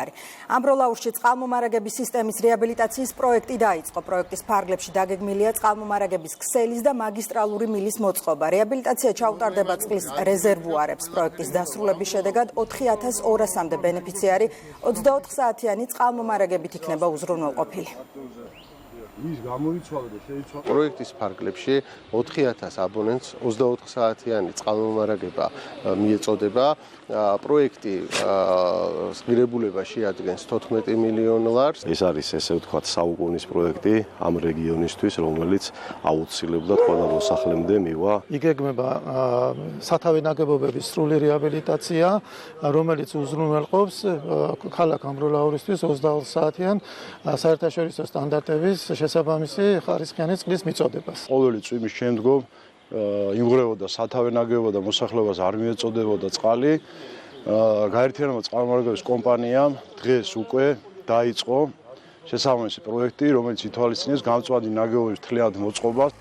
მთავარი. ამბროლაურში წყალმომარაგების სისტემის რეაბილიტაციის პროექტი დაიწყო. პროექტის ფარგლებში დაგეგმილია წყალმომარაგების ქსელის და მაგისტრალური მილის მოწყობა. რეაბილიტაცია ჩაუტარდება წყლის რეზერვუარებს. პროექტის დასრულების შედეგად 4200-მდე ბენეფიციარი 24 საათიანი წყალმომარაგებით იქნება უზრუნველყოფილი. პროექტის ფარგლებში 4000 აბონენტს 24 საათიანი წყალმომარაგება მიეწოდება. პროექტი ღირებულება შეადგენს 14 მილიონ ლარს. ეს არის ესე ვთქვათ საუკუნის პროექტი ამ რეგიონისთვის, რომელიც აუცილებლად ყველა მოსახლემდე მივა. იგეგმება სათავე ნაგებობების სრული რეაბილიტაცია, რომელიც უზრუნველყოფს ქალაქ ამბროლაურისთვის 24 საათიან საერთაშორისო სტანდარტების შესაბამისი ხარისხიანი წყლის მიწოდებას. ყოველი წვიმის შემდგომ იმღრებოდა სათავე ნაგებობა და მოსახლეობას არ მიეწოდებოდა წყალი. გაერთიანება წყალმომარაგების კომპანიამ დღეს უკვე დაიწყო შესაბამისი პროექტი, რომელიც ითვალისწინებს გამწვადი ნაგებობის მთლიანად მოწყობას.